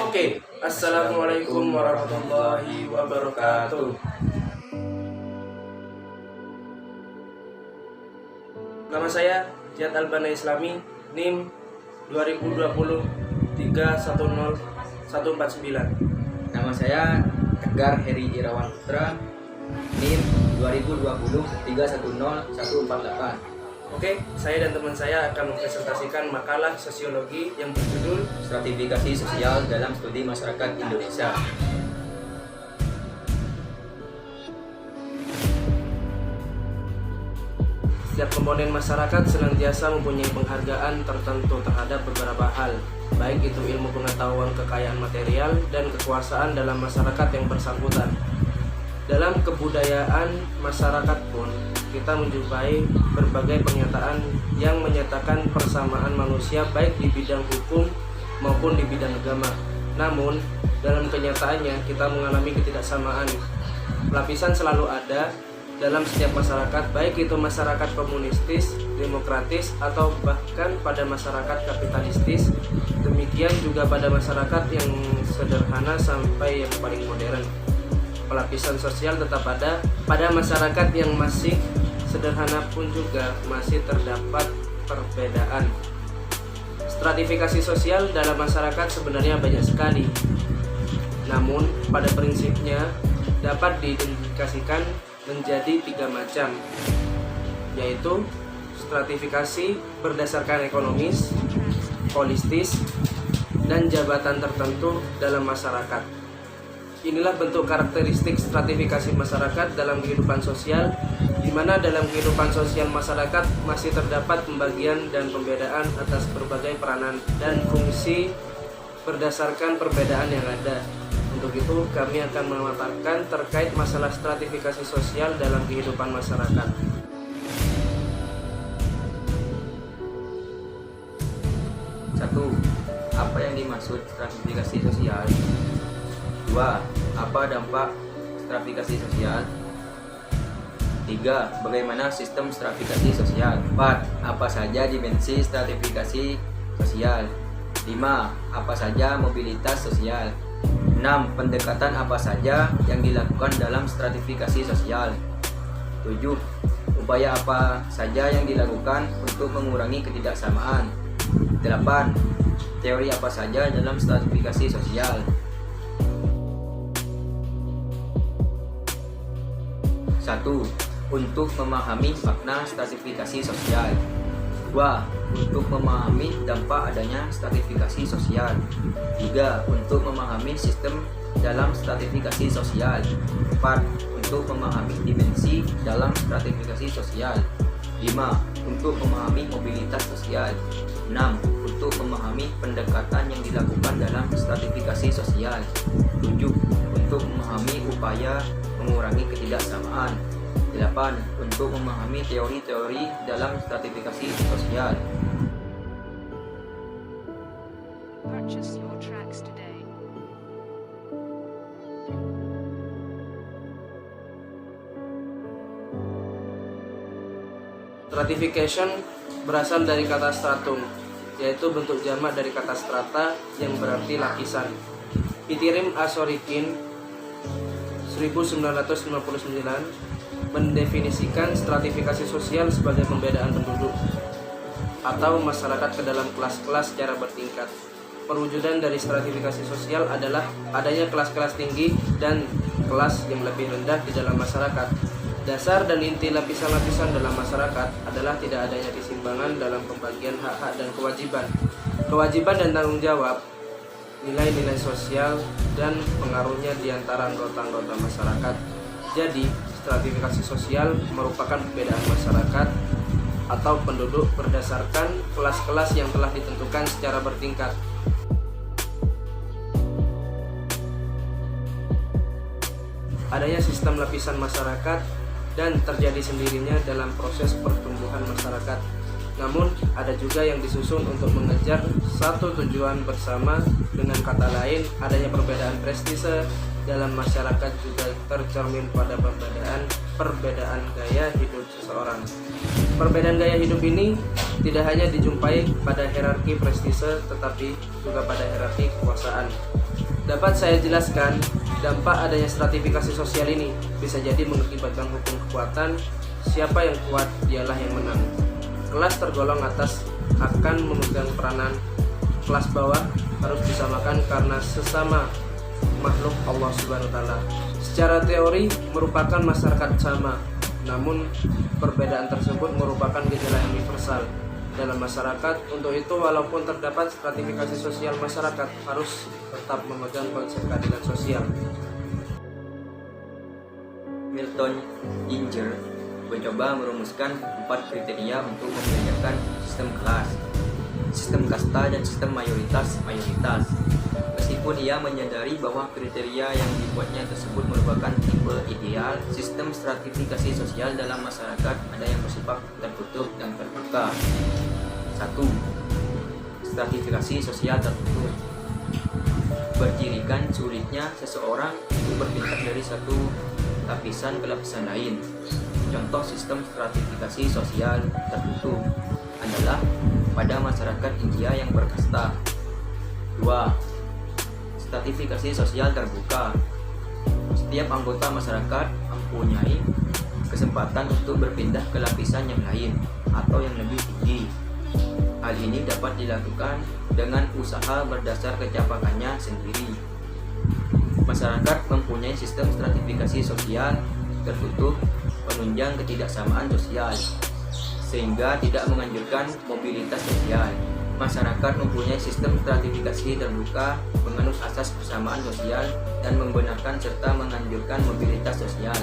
Oke, Assalamualaikum warahmatullahi wabarakatuh. Nama saya Jihad Albana Islami, NIM 2020 310149. Nama saya Tegar Heri Irawan Putra, NIM 2020 310148. Oke, saya dan teman saya akan mempresentasikan makalah sosiologi yang berjudul Stratifikasi Sosial dalam Studi Masyarakat Indonesia. Setiap komponen masyarakat senantiasa mempunyai penghargaan tertentu terhadap beberapa hal, baik itu ilmu pengetahuan, kekayaan material, dan kekuasaan dalam masyarakat yang bersangkutan. Dalam kebudayaan masyarakat pun, kita menjumpai berbagai pernyataan yang menyatakan persamaan manusia baik di bidang hukum maupun di bidang agama. Namun, dalam kenyataannya kita mengalami ketidaksamaan. Lapisan selalu ada dalam setiap masyarakat, baik itu masyarakat komunistis, demokratis, atau bahkan pada masyarakat kapitalistis. Demikian juga pada masyarakat yang sederhana sampai yang paling modern. Pelapisan sosial tetap ada pada masyarakat yang masih sederhana pun juga masih terdapat perbedaan. Stratifikasi sosial dalam masyarakat sebenarnya banyak sekali. Namun pada prinsipnya dapat diidentifikasikan menjadi 3 macam, yaitu stratifikasi berdasarkan ekonomis, holistis, dan jabatan tertentu dalam masyarakat. Inilah bentuk karakteristik stratifikasi masyarakat dalam kehidupan sosial, di mana dalam kehidupan sosial masyarakat masih terdapat pembagian dan pembedaan atas berbagai peranan dan fungsi berdasarkan perbedaan yang ada. Untuk itu, kami akan memaparkan terkait masalah stratifikasi sosial dalam kehidupan masyarakat. Satu, apa yang dimaksud stratifikasi sosial? 2. Apa dampak stratifikasi sosial? 3. Bagaimana sistem stratifikasi sosial? 4. Apa saja dimensi stratifikasi sosial? 5. Apa saja mobilitas sosial? 6. Pendekatan apa saja yang dilakukan dalam stratifikasi sosial? 7. Upaya apa saja yang dilakukan untuk mengurangi ketidaksamaan? 8. Teori apa saja dalam stratifikasi sosial? 1. Untuk memahami makna stratifikasi sosial. 2. Untuk memahami dampak adanya stratifikasi sosial. 3. Untuk memahami sistem dalam stratifikasi sosial. 4. Untuk memahami dimensi dalam stratifikasi sosial. 5. Untuk memahami mobilitas sosial. 6. Untuk memahami pendekatan yang dilakukan dalam stratifikasi sosial. 7. Untuk memahami upaya mengurangi ketidaksamaan. 8. Untuk memahami teori-teori dalam stratifikasi sosial. Purchase your tracks today. Stratification berasal dari kata stratum, yaitu bentuk jamak dari kata strata yang berarti lapisan. Pitirim Asorikin 1959 mendefinisikan stratifikasi sosial sebagai pembedaan penduduk atau masyarakat ke dalam kelas-kelas secara bertingkat. Perwujudan dari stratifikasi sosial adalah adanya kelas-kelas tinggi dan kelas yang lebih rendah di dalam masyarakat. Dasar dan inti lapisan-lapisan dalam masyarakat adalah tidak adanya keseimbangan dalam pembagian hak-hak dan kewajiban. Kewajiban dan tanggung jawab, nilai-nilai sosial, dan pengaruhnya di antara anggota-anggota masyarakat. Jadi, stratifikasi sosial merupakan perbedaan masyarakat atau penduduk berdasarkan kelas-kelas yang telah ditentukan secara bertingkat. Adanya sistem lapisan masyarakat dan terjadi sendirinya dalam proses pertumbuhan masyarakat. Namun, ada juga yang disusun untuk mengejar satu tujuan bersama, dengan kata lain, adanya perbedaan prestise, dalam masyarakat juga tercermin pada perbedaan gaya hidup seseorang. Perbedaan gaya hidup ini tidak hanya dijumpai pada hierarki prestise tetapi juga pada hierarki kekuasaan. Dapat saya jelaskan, dampak adanya stratifikasi sosial ini bisa jadi mengakibatkan hukum kekuatan, siapa yang kuat dialah yang menang. Kelas tergolong atas akan memegang peranan kelas bawah harus disamakan karena sesama makhluk Allah Subhanahu wa taala. Secara teori merupakan masyarakat sama, namun perbedaan tersebut merupakan gejala yang universal dalam masyarakat. Untuk itu walaupun terdapat stratifikasi sosial, masyarakat harus tetap memegang konsep keadilan sosial. Milton Ginger mencoba merumuskan 4 kriteria untuk membedakan sistem kelas, sistem kasta, dan sistem mayoritas. Meskipun ia menyadari bahwa kriteria yang dibuatnya tersebut merupakan tipe ideal, sistem stratifikasi sosial dalam masyarakat ada yang bersifat tertutup dan terbuka. 1. Stratifikasi sosial tertutup bercirikan sulitnya seseorang untuk berpindah dari satu lapisan ke lapisan lain. Contoh sistem stratifikasi sosial tertutup adalah pada masyarakat India yang berkasta. 2. Stratifikasi sosial terbuka. Setiap anggota masyarakat mempunyai kesempatan untuk berpindah ke lapisan yang lain atau yang lebih tinggi. Hal ini dapat dilakukan dengan usaha berdasar kecapakannya sendiri. Masyarakat mempunyai sistem stratifikasi sosial tertutup menunjang ketidaksamaan sosial, sehingga tidak menganjurkan mobilitas sosial. Masyarakat mempunyai sistem stratifikasi terbuka menganut asas persamaan sosial dan membenarkan serta menganjurkan mobilitas sosial.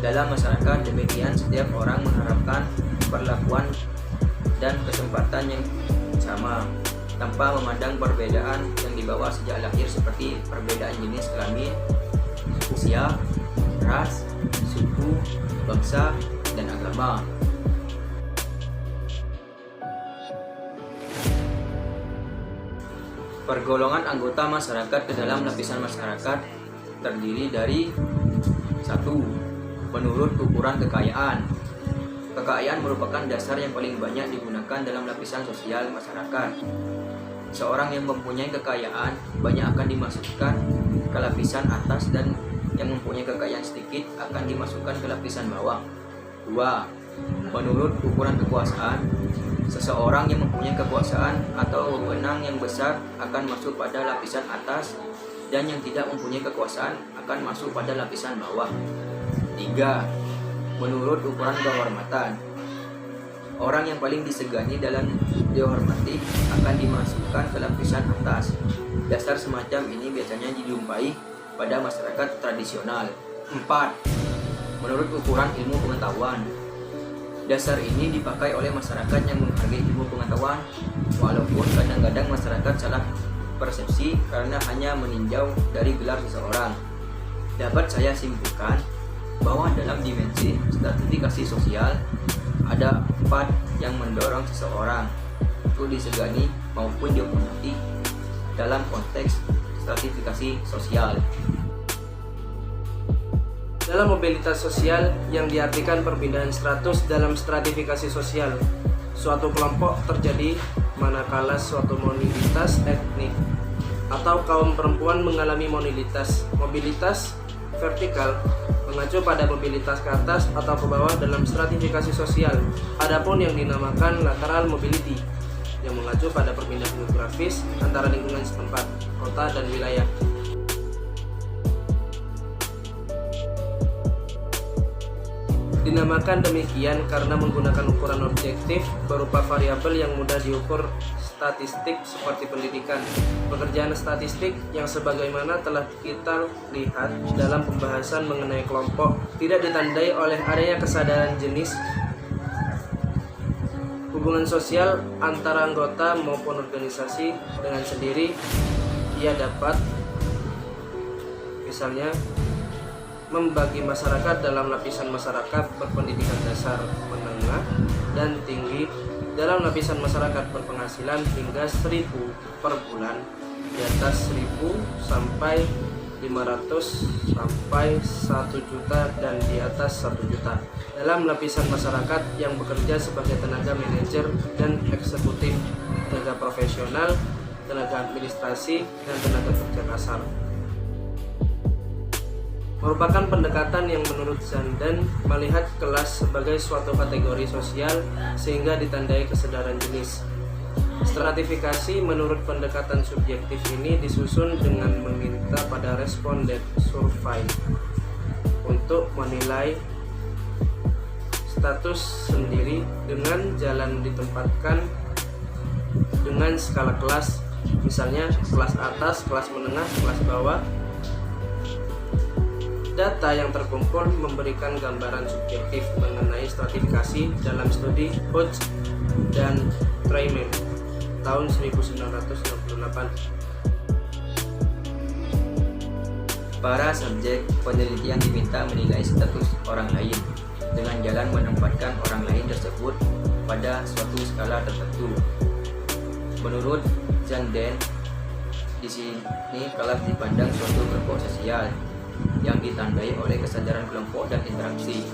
Dalam masyarakat demikian, setiap orang mengharapkan perlakuan dan kesempatan yang sama tanpa memandang perbedaan yang dibawa sejak lahir seperti perbedaan jenis kelamin, usia, ras, suku, bangsa, dan agama. Pergolongan anggota masyarakat ke dalam lapisan masyarakat terdiri dari 1. Menurut ukuran kekayaan. Kekayaan merupakan dasar yang paling banyak digunakan dalam lapisan sosial masyarakat. Seorang yang mempunyai kekayaan banyak akan dimasukkan ke lapisan atas dan yang mempunyai kekayaan sedikit akan dimasukkan ke lapisan bawah. 2. Menurut ukuran kekuasaan. Seseorang yang mempunyai kekuasaan atau wewenang yang besar akan masuk pada lapisan atas dan yang tidak mempunyai kekuasaan akan masuk pada lapisan bawah. 3. Menurut ukuran kehormatan. Orang yang paling disegani dalam dihormati akan dimasukkan ke lapisan atas. Dasar semacam ini biasanya dijumpai pada masyarakat tradisional. 4. Menurut ukuran ilmu pengetahuan. Dasar ini dipakai oleh masyarakat yang menghargai ilmu pengetahuan, walaupun kadang-kadang masyarakat salah persepsi karena hanya meninjau dari gelar seseorang. Dapat saya simpulkan bahwa dalam dimensi stratifikasi sosial ada 4 yang mendorong seseorang untuk disegani maupun dihormati dalam konteks stratifikasi sosial. Dalam mobilitas sosial yang diartikan perpindahan status dalam stratifikasi sosial, suatu kelompok terjadi manakala suatu mobilitas etnik atau kaum perempuan mengalami mobilitas vertikal mengacu pada mobilitas ke atas atau ke bawah dalam stratifikasi sosial. Adapun yang dinamakan lateral mobility yang mengacu pada perpindahan geografis antara lingkungan setempat, kota dan wilayah. Dinamakan demikian karena menggunakan ukuran objektif berupa variabel yang mudah diukur statistik seperti pendidikan. Pekerjaan statistik yang sebagaimana telah kita lihat dalam pembahasan mengenai kelompok tidak ditandai oleh adanya kesadaran jenis hubungan sosial antara anggota maupun organisasi dengan sendiri. Ia dapat misalnya membagi masyarakat dalam lapisan masyarakat berpendidikan dasar, menengah, dan tinggi, dalam lapisan masyarakat berpenghasilan hingga 1.000 per bulan, di atas 1.000 sampai 500 sampai 1 juta dan di atas 1 juta. Dalam lapisan masyarakat yang bekerja sebagai tenaga manajer dan eksekutif, tenaga profesional, tenaga administrasi, dan tenaga kerja kasar. Merupakan pendekatan yang menurut Zandan melihat kelas sebagai suatu kategori sosial sehingga ditandai kesedaran jenis. Stratifikasi menurut pendekatan subjektif ini disusun dengan meminta pada responden survei untuk menilai status sendiri dengan jalan ditempatkan dengan skala kelas, misalnya kelas atas, kelas menengah, kelas bawah. Data yang terkumpul memberikan gambaran subjektif mengenai stratifikasi dalam studi Hodge dan Treiman tahun 1968. Para subjek penelitian diminta menilai status orang lain dengan jalan menempatkan orang lain tersebut pada suatu skala tertentu. Menurut Zandan, di sini kelas dipandang suatu kelompok sosial yang ditandai oleh kesadaran kelompok dan interaksi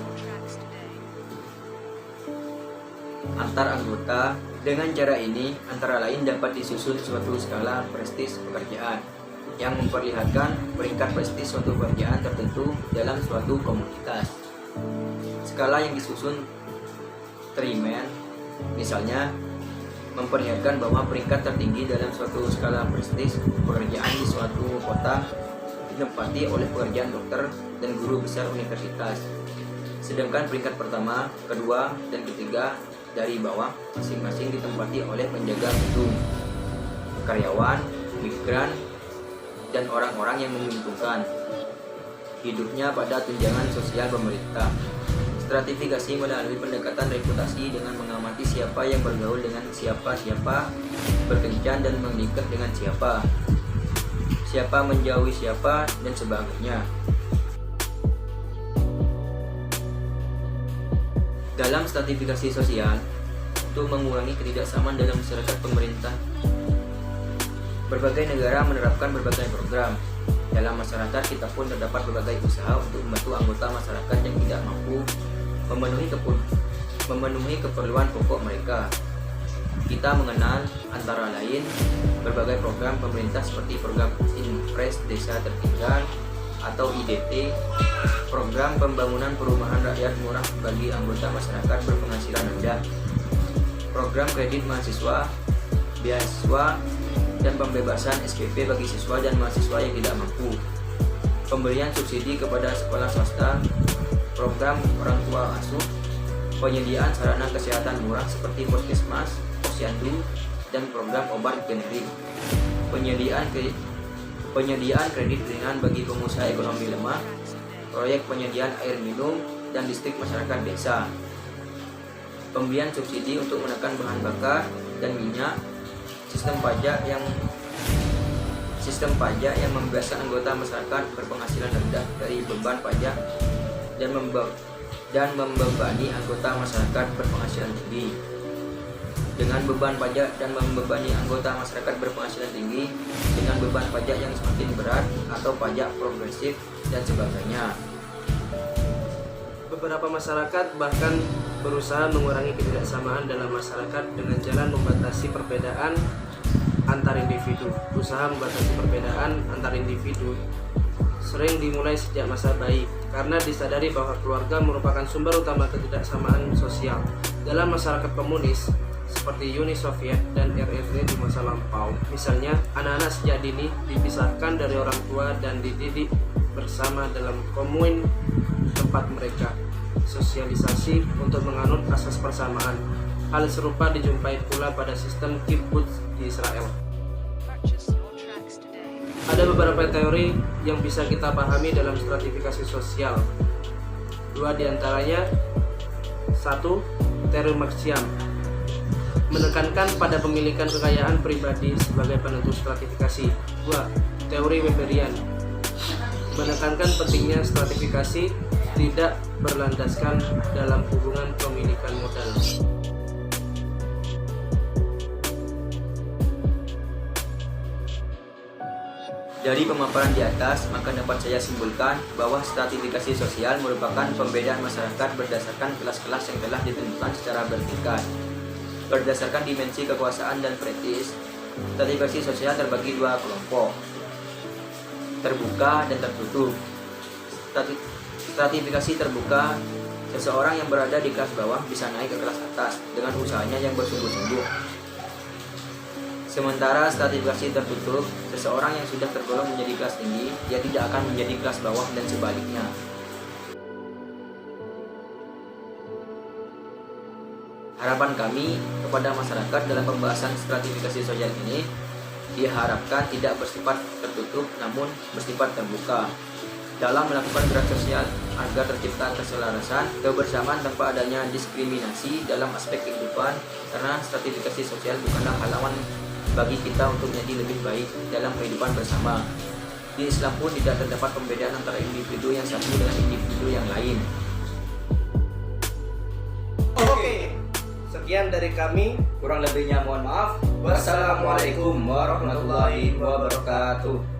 antar anggota. Dengan cara ini, antara lain dapat disusun suatu skala prestis pekerjaan yang memperlihatkan peringkat prestis suatu pekerjaan tertentu dalam suatu komunitas. Skala yang disusun Treiman misalnya memperlihatkan bahwa peringkat tertinggi dalam suatu skala prestis pekerjaan di suatu kota ditempati oleh pekerjaan dokter dan guru besar universitas, sedangkan peringkat pertama, kedua, dan ketiga dari bawah masing-masing ditempati oleh penjaga gedung, karyawan, migran, dan orang-orang yang menguntungkan hidupnya pada tunjangan sosial pemerintah. Stratifikasi melalui pendekatan reputasi dengan mengamati siapa yang bergaul dengan siapa, berkencan dan menikah dengan siapa menjauhi siapa, dan sebagainya. Dalam stratifikasi sosial, untuk mengurangi ketidaksamaan dalam masyarakat pemerintah, berbagai negara menerapkan berbagai program. Dalam masyarakat kita pun terdapat berbagai usaha untuk membantu anggota masyarakat yang tidak mampu memenuhi keperluan pokok mereka. Kita mengenal antara lain berbagai program pemerintah seperti program Impres Desa Tertinggal atau IDT, program pembangunan perumahan rakyat murah bagi anggota masyarakat berpenghasilan rendah, program kredit mahasiswa, beasiswa, dan pembebasan SPP bagi siswa dan mahasiswa yang tidak mampu, pemberian subsidi kepada sekolah swasta, program orang tua asuh, penyediaan sarana kesehatan murah seperti puskesmas, posyandu, dan program obat generik, penyediaan kredit ringan bagi pengusaha ekonomi lemah, proyek penyediaan air minum dan listrik masyarakat desa, pemberian subsidi untuk menekan bahan bakar dan minyak, sistem pajak yang membebaskan anggota masyarakat berpenghasilan rendah dari beban pajak dan membebani anggota masyarakat berpenghasilan tinggi dengan beban pajak dan membebani anggota masyarakat berpenghasilan tinggi dengan beban pajak yang semakin berat atau pajak progresif dan sebagainya. Beberapa masyarakat bahkan berusaha mengurangi ketidaksamaan dalam masyarakat dengan jalan membatasi perbedaan antar individu. Usaha membatasi perbedaan antar individu sering dimulai sejak masa bayi karena disadari bahwa keluarga merupakan sumber utama ketidaksamaan sosial. Dalam masyarakat komunis seperti Uni Soviet dan RRD di masa lampau, misalnya anak-anak sejak dini dipisahkan dari orang tua dan dididik bersama dalam komun tempat mereka sosialisasi untuk menganut asas persamaan. Hal serupa dijumpai pula pada sistem kibbutz di Israel. Purchase your tracks today. Ada beberapa teori yang bisa kita pahami dalam stratifikasi sosial. Dua diantaranya: satu, teori Marxian menekankan pada pemilikan kekayaan pribadi sebagai penentu stratifikasi. Dua, teori Weberian menekankan pentingnya stratifikasi tidak berlandaskan dalam hubungan pemilikan modal. Dari pemaparan di atas, maka dapat saya simpulkan bahwa stratifikasi sosial merupakan pembedaan masyarakat berdasarkan kelas-kelas yang telah ditentukan secara vertikal. Berdasarkan dimensi kekuasaan dan praktis, stratifikasi sosial terbagi dua kelompok, terbuka dan tertutup. Stratifikasi terbuka, seseorang yang berada di kelas bawah bisa naik ke kelas atas dengan usahanya yang bersungguh-sungguh. Sementara stratifikasi tertutup, seseorang yang sudah tergolong menjadi kelas tinggi, dia tidak akan menjadi kelas bawah dan sebaliknya. Harapan kami kepada masyarakat dalam pembahasan stratifikasi sosial ini diharapkan tidak bersifat tertutup namun bersifat terbuka dalam melakukan gerak sosial agar tercipta keselarasan, kebersamaan tanpa adanya diskriminasi dalam aspek kehidupan, karena stratifikasi sosial bukanlah halangan bagi kita untuk menjadi lebih baik dalam kehidupan bersama. Di Islam pun tidak terdapat pembedaan antara individu yang satu dengan individu yang lain. Oke, sekian dari kami. Kurang lebihnya mohon maaf. Wassalamualaikum warahmatullahi wabarakatuh.